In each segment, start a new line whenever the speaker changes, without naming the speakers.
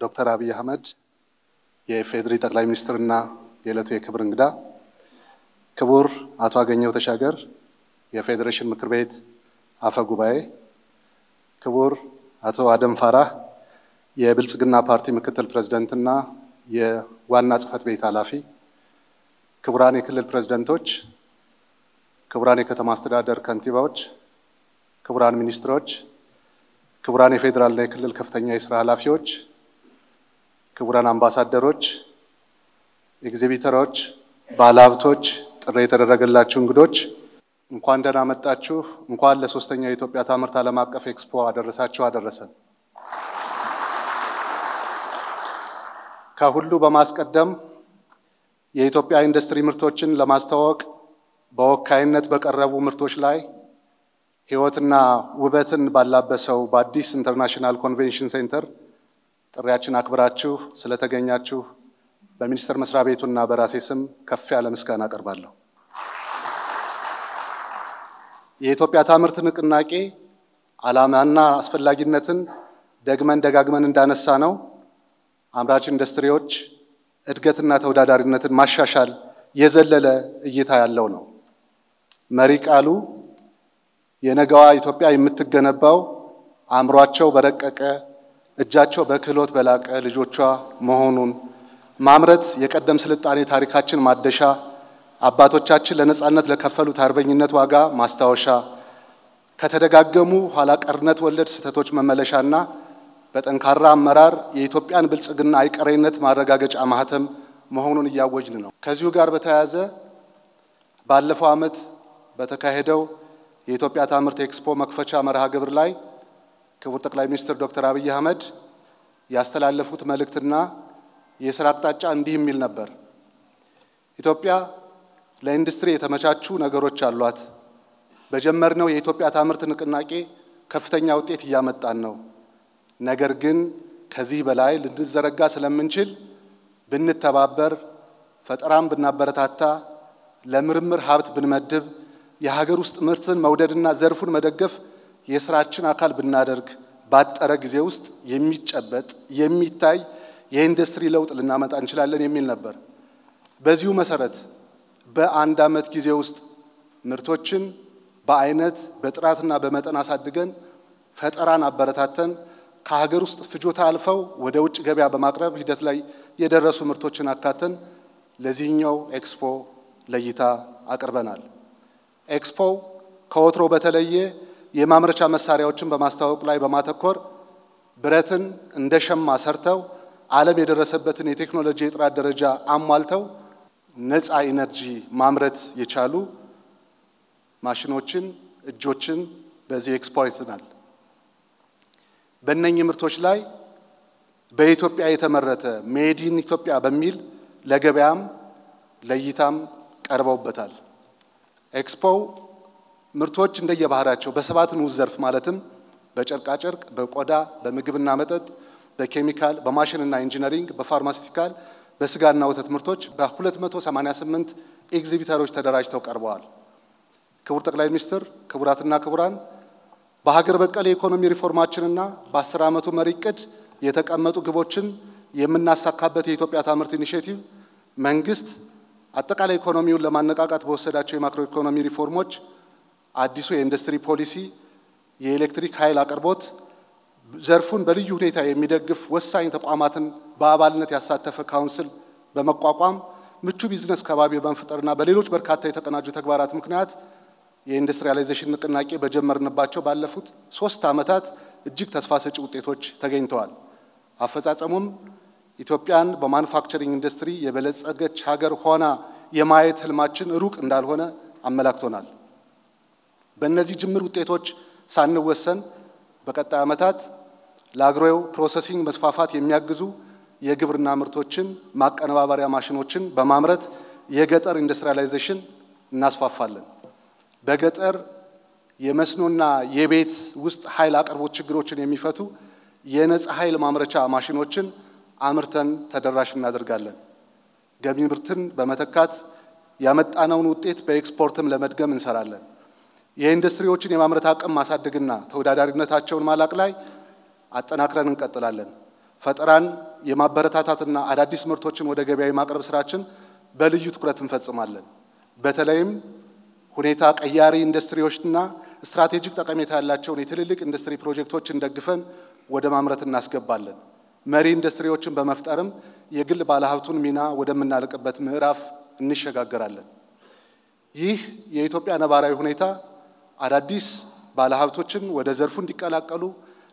ዶክተር አብይ አህመድ የፌዴሪ ጠቅላይ ሚኒስትርና የዕለቱ የክብር እንግዳ ክቡር አቶ አገኘው ተሻገር የፌዴሬሽን ምክር ቤት አፈ ጉባኤ ክቡር አቶ አደም ፋራህ የብልጽግና ፓርቲ ምክትል ፕሬዝዳንትና የዋና ጽህፈት ቤት ኃላፊ ክቡራን የክልል ፕሬዝዳንቶች ክቡራን የከተማ አስተዳደር ከንቲባዎች ክቡራን ሚኒስትሮች ክቡራን የፌዴራልና የክልል ከፍተኛ የሥራ ኃላፊዎች ክቡራን አምባሳደሮች ኤግዚቢተሮች ባለሀብቶች ጥሪ የተደረገላችሁ እንግዶች እንኳን ደህና መጣችሁ እንኳን ለሶስተኛው የኢትዮጵያ ታምርት ዓለም አቀፍ ኤክስፖ አደረሳችሁ አደረሰን ከሁሉ በማስቀደም የኢትዮጵያ ኢንዱስትሪ ምርቶችን ለማስተዋወቅ በወካይነት በቀረቡ ምርቶች ላይ ህይወትና ውበትን ባላበሰው በአዲስ ኢንተርናሽናል ኮንቬንሽን ሴንተር ጥሪያችን አክብራችሁ ስለተገኛችሁ በሚኒስትር መስሪያ ቤቱና በራሴ ስም ከፍ ያለ ምስጋና አቀርባለሁ። የኢትዮጵያ ታምርት ንቅናቄ ዓላማና አስፈላጊነትን ደጋግመን እንዳነሳ ነው አምራች ኢንዱስትሪዎች እድገትና ተወዳዳሪነትን ማሻሻል የዘለለ እይታ ያለው ነው። መሪ ቃሉ የነገዋ ኢትዮጵያ የምትገነባው አእምሯቸው በረቀቀ እጃቸው በክህሎት በላቀ ልጆቿ መሆኑን ማምረት የቀደም ስልጣኔ ታሪካችን ማደሻ አባቶቻችን ለነጻነት ለከፈሉት አርበኝነት ዋጋ ማስታወሻ ከተደጋገሙ ኋላ ቀርነት ወለድ ስህተቶች መመለሻና በጠንካራ አመራር የኢትዮጵያን ብልጽግና አይቀሬነት ማረጋገጫ ማህተም መሆኑን እያወጅን ነው። ከዚሁ ጋር በተያያዘ ባለፈው ዓመት በተካሄደው የኢትዮጵያ ታምርት ኤክስፖ መክፈቻ መርሃ ግብር ላይ ክቡር ጠቅላይ ሚኒስትር ዶክተር አብይ አህመድ ያስተላለፉት መልእክትና የሥራ አቅጣጫ እንዲህ የሚል ነበር። ኢትዮጵያ ለኢንዱስትሪ የተመቻቹ ነገሮች አሏት። በጀመርነው የኢትዮጵያ ታምርት ንቅናቄ ከፍተኛ ውጤት እያመጣን ነው። ነገር ግን ከዚህ በላይ ልንዘረጋ ስለምንችል ብንተባበር ፈጠራም ብናበረታታ ለምርምር ሀብት ብንመድብ የሀገር ውስጥ ምርትን መውደድና ዘርፉን መደገፍ የሥራችን አካል ብናደርግ ባጠረ ጊዜ ውስጥ የሚጨበጥ የሚታይ የኢንዱስትሪ ለውጥ ልናመጣ እንችላለን የሚል ነበር። በዚሁ መሰረት በአንድ ዓመት ጊዜ ውስጥ ምርቶችን በአይነት በጥራትና በመጠን አሳድገን ፈጠራን አበረታተን ከሀገር ውስጥ ፍጆታ አልፈው ወደ ውጭ ገበያ በማቅረብ ሂደት ላይ የደረሱ ምርቶችን አካተን ለዚህኛው ኤክስፖ ለይታ አቅርበናል። ኤክስፖ ከወትሮ በተለየ የማምረቻ መሳሪያዎችን በማስተዋወቅ ላይ በማተኮር ብረትን እንደ ሸማ ሰርተው ዓለም የደረሰበትን የቴክኖሎጂ የጥራት ደረጃ አሟልተው ነፃ ኢነርጂ ማምረት የቻሉ ማሽኖችን እጆችን በዚህ ኤክስፖ አይተናል። በእነኚህ ምርቶች ላይ በኢትዮጵያ የተመረተ ሜድ ኢን ኢትዮጵያ በሚል ለገበያም ለይታም ቀርበውበታል። ኤክስፖ ምርቶች እንደየባህሪያቸው በሰባት ንዑስ ዘርፍ ማለትም በጨርቃ ጨርቅ በቆዳ በምግብና መጠጥ በኬሚካል በማሽንና ኢንጂነሪንግ በፋርማሲቲካል በስጋና ወተት ምርቶች በ288 ኤግዚቢተሮች ተደራጅተው ቀርበዋል። ክቡር ጠቅላይ ሚኒስትር ክቡራትና ክቡራን በሀገር በቀል የኢኮኖሚ ሪፎርማችንና በ10 ዓመቱ መሪ ዕቅድ የተቀመጡ ግቦችን የምናሳካበት የኢትዮጵያ ታምርት ኢኒሼቲቭ መንግስት አጠቃላይ ኢኮኖሚውን ለማነቃቃት በወሰዳቸው የማክሮ ኢኮኖሚ ሪፎርሞች አዲሱ የኢንዱስትሪ ፖሊሲ የኤሌክትሪክ ኃይል አቅርቦት ዘርፉን በልዩ ሁኔታ የሚደግፍ ወሳኝ ተቋማትን በአባልነት ያሳተፈ ካውንስል በመቋቋም ምቹ ቢዝነስ ከባቢ በመፍጠርና በሌሎች በርካታ የተቀናጁ ተግባራት ምክንያት የኢንዱስትሪያላይዜሽን ንቅናቄ በጀመርንባቸው ባለፉት 3 ዓመታት እጅግ ተስፋ ሰጪ ውጤቶች ተገኝተዋል። አፈጻጸሙም ኢትዮጵያን በማኑፋክቸሪንግ ኢንዱስትሪ የበለጸገች ሀገር ሆና የማየት ህልማችን ሩቅ እንዳልሆነ አመላክቶናል። በእነዚህ ጅምር ውጤቶች ሳንወሰን በቀጣይ ዓመታት ለአግሮ ፕሮሰሲንግ መስፋፋት የሚያግዙ የግብርና ምርቶችን ማቀነባበሪያ ማሽኖችን በማምረት የገጠር ኢንዱስትሪያላይዜሽን እናስፋፋለን። በገጠር የመስኖና የቤት ውስጥ ኃይል አቅርቦት ችግሮችን የሚፈቱ የነፃ ኃይል ማምረቻ ማሽኖችን አምርተን ተደራሽ እናደርጋለን። ገቢ ምርትን በመተካት ያመጣነውን ውጤት በኤክስፖርትም ለመድገም እንሰራለን። የኢንዱስትሪዎችን የማምረት አቅም ማሳደግና ተወዳዳሪነታቸውን ማላቅ ላይ አጠናክረን እንቀጥላለን። ፈጠራን የማበረታታትና አዳዲስ ምርቶችን ወደ ገበያ የማቅረብ ስራችን በልዩ ትኩረት እንፈጽማለን። በተለይም ሁኔታ ቀያሪ ኢንዱስትሪዎችና ስትራቴጂክ ጠቀሜታ ያላቸውን የትልልቅ ኢንዱስትሪ ፕሮጀክቶችን ደግፈን ወደ ማምረት እናስገባለን። መሪ ኢንዱስትሪዎችን በመፍጠርም የግል ባለሀብቱን ሚና ወደምናልቅበት ምዕራፍ እንሸጋገራለን። ይህ የኢትዮጵያ ነባራዊ ሁኔታ አዳዲስ ባለሀብቶችን ወደ ዘርፉ እንዲቀላቀሉ፣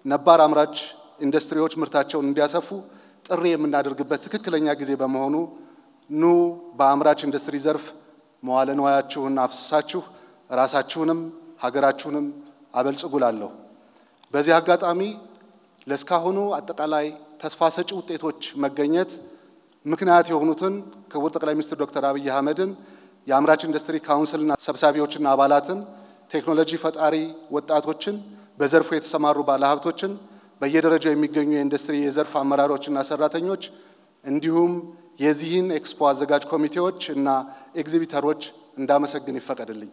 ነባር አምራች ኢንዱስትሪዎች ምርታቸውን እንዲያሰፉ ጥሪ የምናደርግበት ትክክለኛ ጊዜ በመሆኑ ኑ በአምራች ኢንዱስትሪ ዘርፍ መዋለ ንዋያችሁን አፍስሳችሁ ራሳችሁንም ሀገራችሁንም አበልጽጉላለሁ። በዚህ አጋጣሚ ለስካሁኑ አጠቃላይ ተስፋ ሰጪ ውጤቶች መገኘት ምክንያት የሆኑትን ክቡር ጠቅላይ ሚኒስትር ዶክተር አብይ አህመድን፣ የአምራች ኢንዱስትሪ ካውንስልና ሰብሳቢዎችና አባላትን፣ ቴክኖሎጂ ፈጣሪ ወጣቶችን፣ በዘርፉ የተሰማሩ ባለሀብቶችን፣ በየደረጃው የሚገኙ የኢንዱስትሪ የዘርፍ አመራሮችና ሰራተኞች እንዲሁም የዚህን ኤክስፖ አዘጋጅ ኮሚቴዎች እና ኤግዚቢተሮች እንዳመሰግን ይፈቀድልኝ።